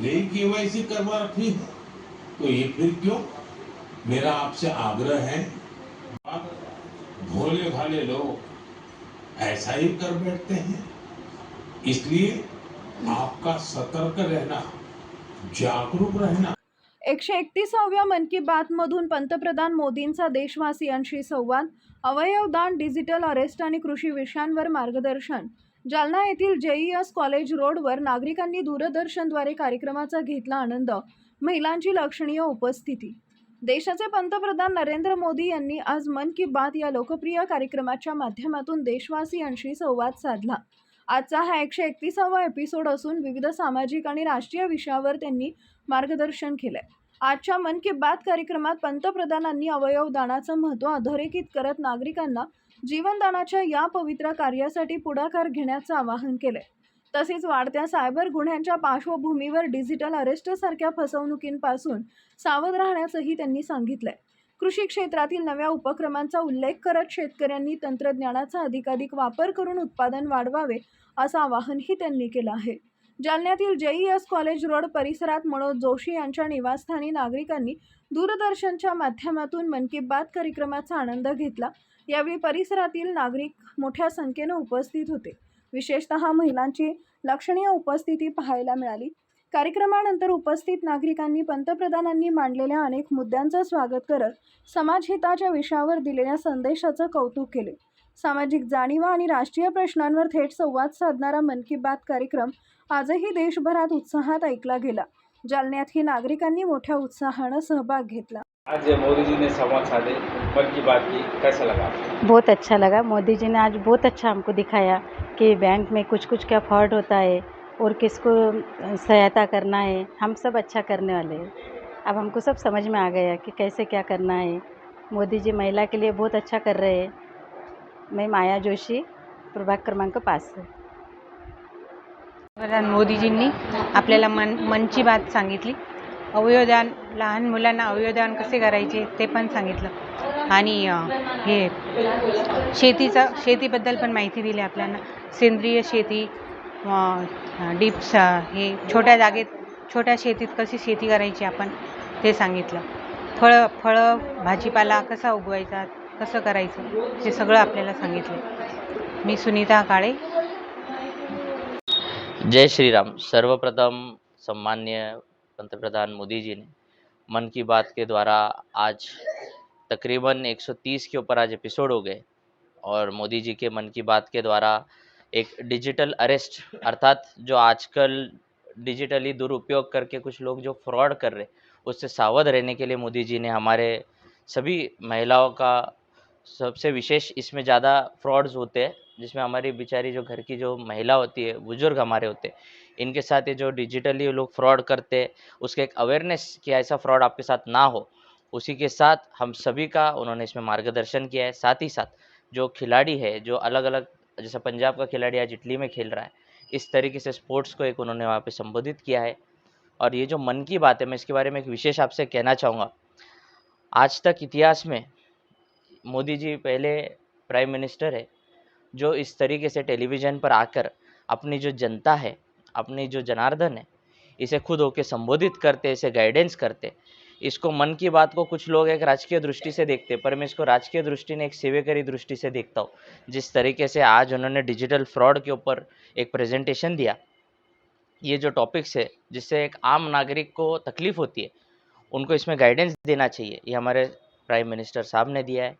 पहले ही केवाईसी करवा रखी है, तो ये फिर क्यों? मेरा आपसे आग्रह है, आप भोले भाले लोग ऐसा ही कर बैठते हैं, इसलिए आपका सतर्क रहना, जागरूक रहना। 131व्या मन की बात मधून पंतप्रधान मोदींचा देशवासियांशी संवाद, अवयवदान, डिजिटल अरेस्ट आणि कृषी विषयांवर मार्गदर्शन. जालना येथील जेईएस कॉलेज रोडवर नागरिकांनी दूरदर्शनद्वारे कार्यक्रमाचा घेतला आनंद. महिलांची लक्षणीय उपस्थिती. देशाचे पंतप्रधान नरेंद्र मोदी यांनी आज मन की बात या लोकप्रिय कार्यक्रमाच्या माध्यमातून देशवासियांशी संवाद साधला. आजचा हा 131वा एपिसोड असून विविध सामाजिक आणि राष्ट्रीय विषयावर त्यांनी मार्गदर्शन केलंय. आजच्या मन की बात कार्यक्रमात पंतप्रधानांनी अवयवदानाचं महत्त्व अधोरेखित करत नागरिकांना जीवनदानाच्या या पवित्र कार्यासाठी पुढाकार घेण्याचं आवाहन केलंय. तसेच वाढत्या सायबर गुन्ह्यांच्या पार्श्वभूमीवर डिजिटल अरेस्ट सारख्या फसवणुकींपासून सावध राहण्याचंही त्यांनी सांगितलंय. कृषी क्षेत्रातील नव्या उपक्रमांचा उल्लेख करत शेतकऱ्यांनी तंत्रज्ञानाचा अधिकाधिक वापर करून उत्पादन वाढवावे असं आवाहनही त्यांनी केलं आहे. जालन्यातील जेईएस कॉलेज रोड परिसरात मनोज जोशी यांच्या निवासस्थानी नागरिकांनी दूरदर्शनच्या माध्यमातून मन की बात कार्यक्रमाचा आनंद घेतला. यावेळी परिसरातील नागरिक मोठ्या संख्येने उपस्थित होते. विशेषतः महिलांची लक्षणीय उपस्थिती पाहायला मिळाली. कार्यक्रमानंतर उपस्थित नागरिकांनी पंतप्रधानांनी मांडलेल्या अनेक मुद्द्यांचं स्वागत करत समाजहिताच्या विषयावर दिलेल्या संदेशाचं कौतुक केले. सामाजिक जाणीवा आणि राष्ट्रीय प्रश्नांवर थेट संवाद साधणारा मन की बात कार्यक्रम आजही देशभरात उत्साहात ऐकला गेला. जालन्यातही नागरिकांनी मोठ्या उत्साहानं सहभाग घेतला. आज मोदी जी ने संवाद साधे, मन की बात की, कैसा लगा? बहुत अच्छा लगा। मोदी जी ने आज बहुत अच्छा हमको दिखाया कि बैंक में कुछ कुछ क्या फ्रॉड होता है और किसको सहायता करना है। हम सब अच्छा करने वाले हैं। अब हमको सब समझ में आ गया कि कैसे क्या करना है। मोदी जी महिला के लिए बहुत अच्छा कर रहे हैं। मैं माया जोशी, प्रभाग क्रमांक 5 से. पंतप्रधान मोदीजींनी आपल्याला मनची बात सांगितली. अवयवदान, लहान मुलांना अवयवदान कसे करायचे ते पण सांगितलं आणि हे शेतीबद्दल पण माहिती दिली आपल्याला. सेंद्रिय शेती, डिप्स, हे छोट्या जागेत छोट्या शेतीत कशी शेती करायची आपण ते सांगितलं. फळं भाजीपाला कसा उगवायचा, कसं करायचं हे सगळं आपल्याला सांगितलं. मी सुनीता काळे. जय श्री राम। सर्वप्रथम सम्माननीय पंतप्रधान मोदी जी ने मन की बात के द्वारा आज तकरीबन 130 के ऊपर आज एपिसोड हो गए और मोदी जी के मन की बात के द्वारा एक डिजिटल अरेस्ट अर्थात जो आजकल डिजिटली दुरुपयोग करके कुछ लोग जो फ्रॉड कर रहे उससे सावध रहने के लिए मोदी जी ने हमारे सभी महिलाओं का सबसे विशेष इसमें ज़्यादा फ्रॉड्स होते हैं जिसमें हमारी बेचारी जो घर की जो महिला होती है, बुजुर्ग हमारे होते हैं, इनके साथ ये जो डिजिटली लोग फ्रॉड करते हैं उसके एक अवेयरनेस कि ऐसा फ्रॉड आपके साथ ना हो, उसी के साथ हम सभी का उन्होंने इसमें मार्गदर्शन किया है। साथ ही साथ जो खिलाड़ी है जो अलग अलग, जैसे पंजाब का खिलाड़ी आज इटली में खेल रहा है, इस तरीके से स्पोर्ट्स को एक उन्होंने वहाँ पे संबोधित किया है। और ये जो मन की बात है, मैं इसके बारे में एक विशेष आपसे कहना चाहूँगा। आज तक इतिहास में मोदी जी पहले प्राइम मिनिस्टर है जो इस तरीके से टेलीविज़न पर आकर अपनी जो जनता है, अपनी जो जनार्दन है, इसे खुद होकर संबोधित करते, इसे गाइडेंस करते। इसको मन की बात को कुछ लोग एक राजकीय दृष्टि से देखते, पर मैं इसको राजकीय दृष्टि ने एक सेवेकरी दृष्टि से देखता हूँ। जिस तरीके से आज उन्होंने डिजिटल फ्रॉड के ऊपर एक प्रेजेंटेशन दिया, ये जो टॉपिक्स है जिससे एक आम नागरिक को तकलीफ़ होती है, उनको इसमें गाइडेंस देना चाहिए, ये हमारे प्राइम मिनिस्टर साहब ने दिया है।